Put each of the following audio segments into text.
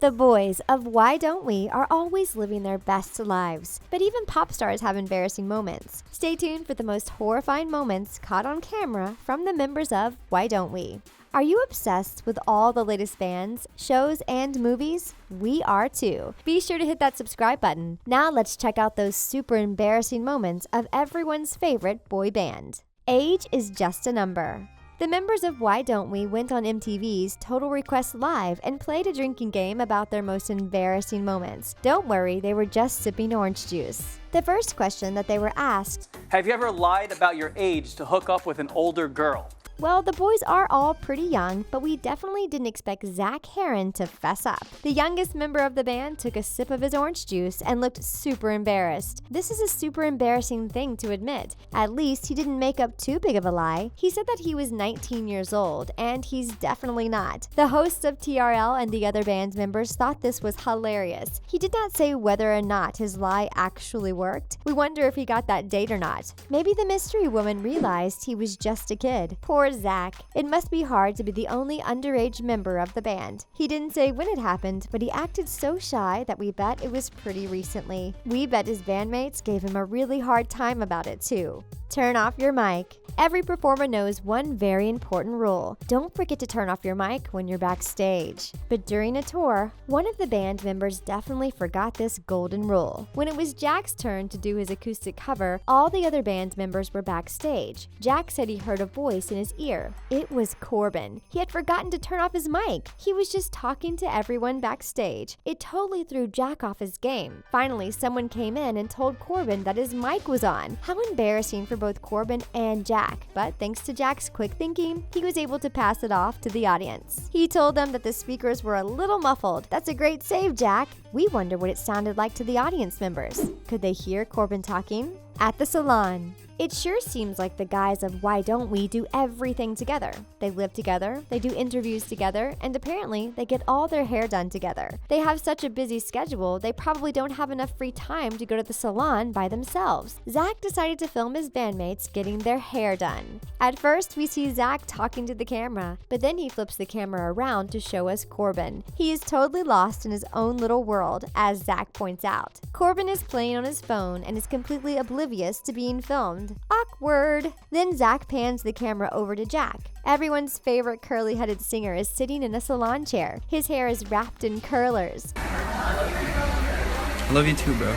The boys of Why Don't We are always living their best lives, but even pop stars have embarrassing moments. Stay tuned for the most horrifying moments caught on camera from the members of Why Don't We. Are you obsessed with all the latest bands, shows, and movies? We are too. Be sure to hit that subscribe button. Now let's check out those super embarrassing moments of everyone's favorite boy band. Age is just a number. The members of Why Don't We went on MTV's Total Request Live and played a drinking game about their most embarrassing moments. Don't worry, they were just sipping orange juice. The first question that they were asked: have you ever lied about your age to hook up with an older girl? Well, the boys are all pretty young, but we definitely didn't expect Zach Heron to fess up. The youngest member of the band took a sip of his orange juice and looked super embarrassed. This is a super embarrassing thing to admit. At least he didn't make up too big of a lie. He said that he was 19 years old, and he's definitely not. The hosts of TRL and the other band members thought this was hilarious. He did not say whether or not his lie actually worked. We wonder if he got that date or not. Maybe the mystery woman realized he was just a kid. Poor Zach. It must be hard to be the only underage member of the band. He didn't say when it happened, but he acted so shy that we bet it was pretty recently. We bet his bandmates gave him a really hard time about it too. Turn off your mic. Every performer knows one very important rule. Don't forget to turn off your mic when you're backstage. But during a tour, one of the band members definitely forgot this golden rule. When it was Jack's turn to do his acoustic cover, all the other band members were backstage. Jack said he heard a voice in his ear. It was Corbin. He had forgotten to turn off his mic. He was just talking to everyone backstage. It totally threw Jack off his game. Finally, someone came in and told Corbin that his mic was on. How embarrassing for both Corbin and Jack, but thanks to Jack's quick thinking, he was able to pass it off to the audience. He told them that the speakers were a little muffled. That's a great save, Jack. We wonder what it sounded like to the audience members. Could they hear Corbin talking? At the salon. It sure seems like the guys of Why Don't We do everything together. They live together, they do interviews together, and apparently they get all their hair done together. They have such a busy schedule, they probably don't have enough free time to go to the salon by themselves. Zach decided to film his bandmates getting their hair done. At first, we see Zach talking to the camera, but then he flips the camera around to show us Corbin. He is totally lost in his own little world, as Zach points out. Corbin is playing on his phone and is completely oblivious to being filmed. Awkward. Then Zach pans the camera over to Jack. Everyone's favorite curly-headed singer is sitting in a salon chair. His hair is wrapped in curlers. I love you too, bro.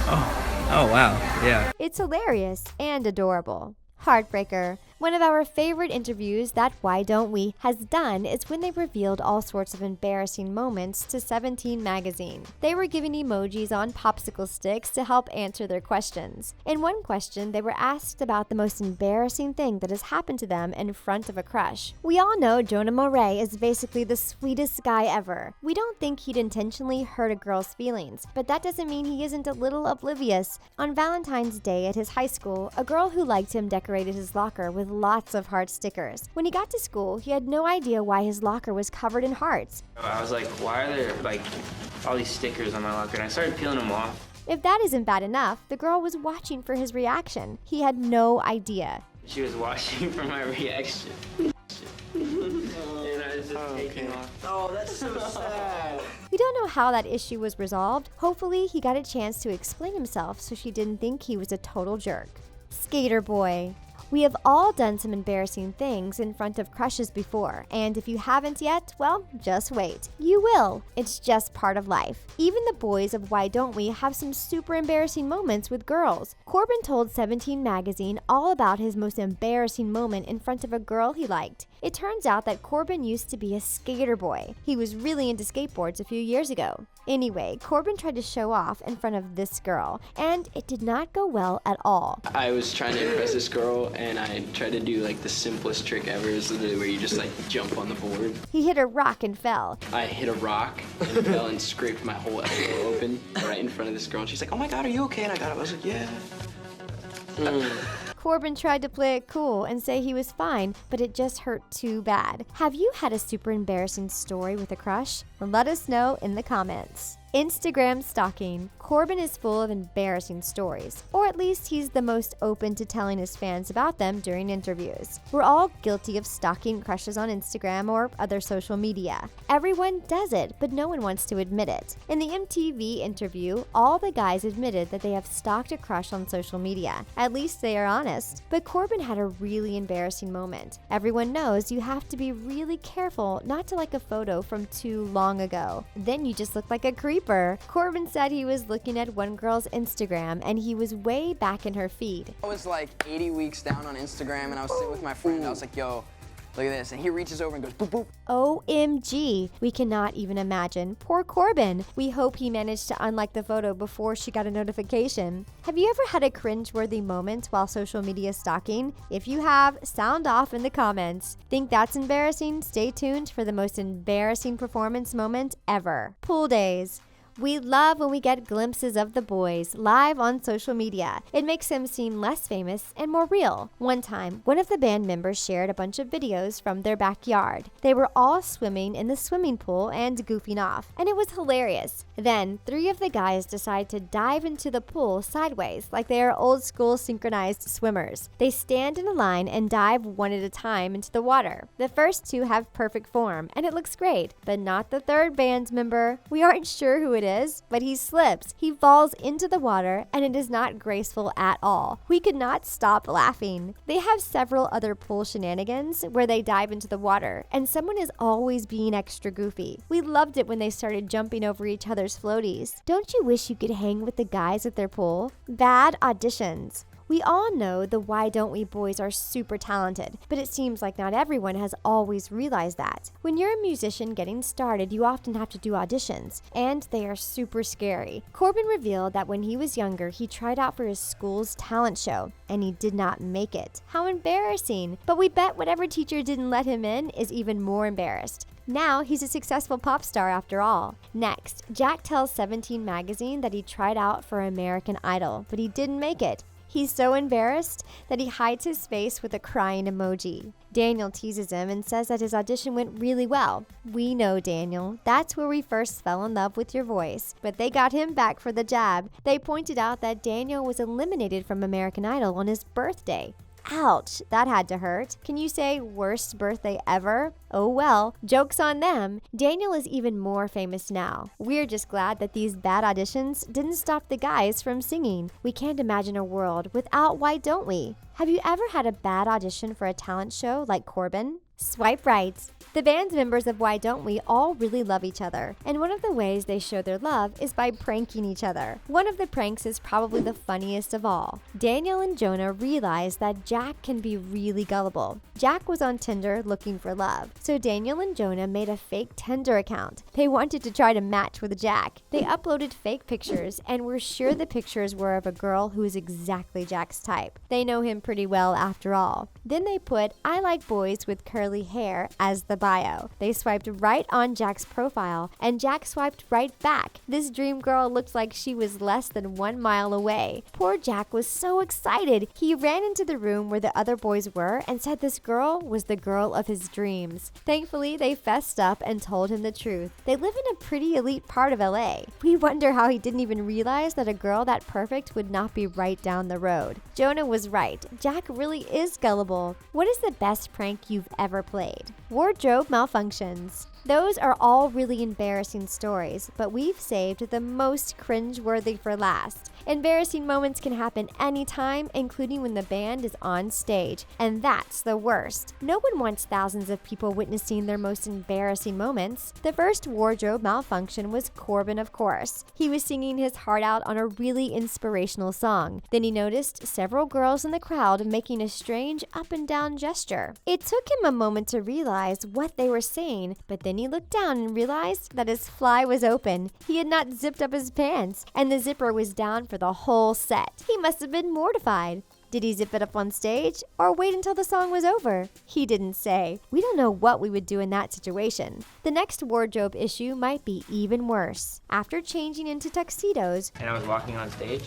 Oh wow, yeah. It's hilarious and adorable. Heartbreaker. One of our favorite interviews that Why Don't We has done is when they revealed all sorts of embarrassing moments to 17 magazine. They were given emojis on popsicle sticks to help answer their questions. In one question, they were asked about the most embarrassing thing that has happened to them in front of a crush. We all know Jonah Moray is basically the sweetest guy ever. We don't think he'd intentionally hurt a girl's feelings, but that doesn't mean he isn't a little oblivious. On Valentine's Day at his high school, a girl who liked him decorated his locker with lots of heart stickers. When he got to school, he had no idea why his locker was covered in hearts. I was like, why are there like all these stickers on my locker? And I started peeling them off. If that isn't bad enough, the girl was watching for his reaction. He had no idea. She was watching for my reaction. And I was just taking off. Oh, that's so sad. We don't know how that issue was resolved. Hopefully, he got a chance to explain himself so she didn't think he was a total jerk. Skater boy. We have all done some embarrassing things in front of crushes before, and if you haven't yet, well, just wait. You will. It's just part of life. Even the boys of Why Don't We have some super embarrassing moments with girls. Corbin told 17 magazine all about his most embarrassing moment in front of a girl he liked. It turns out that Corbin used to be a skater boy. He was really into skateboards a few years ago. Anyway, Corbin tried to show off in front of this girl, and it did not go well at all. I was trying to impress this girl, and I tried to do like the simplest trick ever, is literally where you just like jump on the board. He hit a rock and fell. I hit a rock and fell and scraped my whole elbow open right in front of this girl, and she's like, "Oh my God, are you okay?" And I got up. I was like, "Yeah." Corbin tried to play it cool and say he was fine, but it just hurt too bad. Have you had a super embarrassing story with a crush? Let us know in the comments. Instagram stalking. Corbin is full of embarrassing stories, or at least he's the most open to telling his fans about them during interviews. We're all guilty of stalking crushes on Instagram or other social media. Everyone does it, but no one wants to admit it. In the MTV interview, all the guys admitted that they have stalked a crush on social media. At least they are honest. But Corbin had a really embarrassing moment. Everyone knows you have to be really careful not to like a photo from too long ago. Then you just look like a creeper. Corbin said he was looking at one girl's Instagram and he was way back in her feed. I was like 80 weeks down on Instagram and I was sitting with my friend. I was like, yo, look at this. And he reaches over and goes, boop, boop. OMG. We cannot even imagine. Poor Corbin. We hope he managed to unlike the photo before she got a notification. Have you ever had a cringe-worthy moment while social media stalking? If you have, sound off in the comments. Think that's embarrassing? Stay tuned for the most embarrassing performance moment ever. Pool days. We love when we get glimpses of the boys live on social media. It makes them seem less famous and more real. One time, one of the band members shared a bunch of videos from their backyard. They were all swimming in the swimming pool and goofing off, and it was hilarious. Then, 3 of the guys decide to dive into the pool sideways like they are old school synchronized swimmers. They stand in a line and dive one at a time into the water. The first 2 have perfect form, and it looks great, but not the 3rd band member. We aren't sure who it is, but he slips. He falls into the water, and it is not graceful at all. We could not stop laughing. They have several other pool shenanigans where they dive into the water, and someone is always being extra goofy. We loved it when they started jumping over each other's floaties. Don't you wish you could hang with the guys at their pool? Bad auditions. We all know the Why Don't We boys are super talented, but it seems like not everyone has always realized that. When you're a musician getting started, you often have to do auditions, and they are super scary. Corbin revealed that when he was younger, he tried out for his school's talent show, and he did not make it. How embarrassing! But we bet whatever teacher didn't let him in is even more embarrassed. Now he's a successful pop star after all. Next, Jack tells 17 magazine that he tried out for American Idol, but he didn't make it. He's so embarrassed that he hides his face with a crying emoji. Daniel teases him and says that his audition went really well. We know, Daniel. That's where we first fell in love with your voice. But they got him back for the jab. They pointed out that Daniel was eliminated from American Idol on his birthday. Ouch, that had to hurt. Can you say worst birthday ever? Oh well, joke's on them. Daniel is even more famous now. We're just glad that these bad auditions didn't stop the guys from singing. We can't imagine a world without Why Don't We? Have you ever had a bad audition for a talent show like Corbin? Swipe right. The band's members of Why Don't We all really love each other, and one of the ways they show their love is by pranking each other. One of the pranks is probably the funniest of all. Daniel and Jonah realized that Jack can be really gullible. Jack was on Tinder looking for love, so Daniel and Jonah made a fake Tinder account. They wanted to try to match with Jack. They uploaded fake pictures and were sure the pictures were of a girl who is exactly Jack's type. They know him pretty well after all. Then they put "I like boys with curly hair" as the bio. They swiped right on Jack's profile, and Jack swiped right back. This dream girl looked like she was less than 1 mile away. Poor Jack was so excited. He ran into the room where the other boys were and said this girl was the girl of his dreams. Thankfully, they fessed up and told him the truth. They live in a pretty elite part of LA. We wonder how he didn't even realize that a girl that perfect would not be right down the road. Jonah was right. Jack really is gullible. What is the best prank you've ever played? Wardrobe malfunctions. Those are all really embarrassing stories, but we've saved the most cringe-worthy for last. Embarrassing moments can happen anytime, including when the band is on stage, and that's the worst. No one wants thousands of people witnessing their most embarrassing moments. The first wardrobe malfunction was Corbin, of course. He was singing his heart out on a really inspirational song. Then he noticed several girls in the crowd making a strange up and down gesture. It took him a moment to realize what they were saying, but then he looked down and realized that his fly was open. He had not zipped up his pants, and the zipper was down for the whole set. He must have been mortified. Did he zip it up on stage or wait until the song was over? He didn't say. We don't know what we would do in that situation. The next wardrobe issue might be even worse. After changing into tuxedos, And I was walking on stage,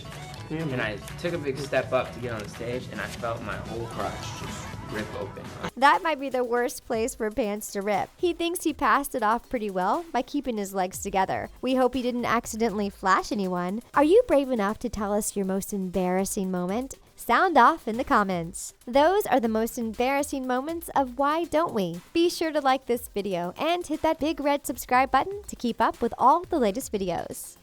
and I took a big step up to get on the stage, and I felt my whole crotch just rip open. That might be the worst place for pants to rip. He thinks he passed it off pretty well by keeping his legs together. We hope he didn't accidentally flash anyone. Are you brave enough to tell us your most embarrassing moment? Sound off in the comments. Those are the most embarrassing moments of Why Don't We? Be sure to like this video and hit that big red subscribe button to keep up with all the latest videos.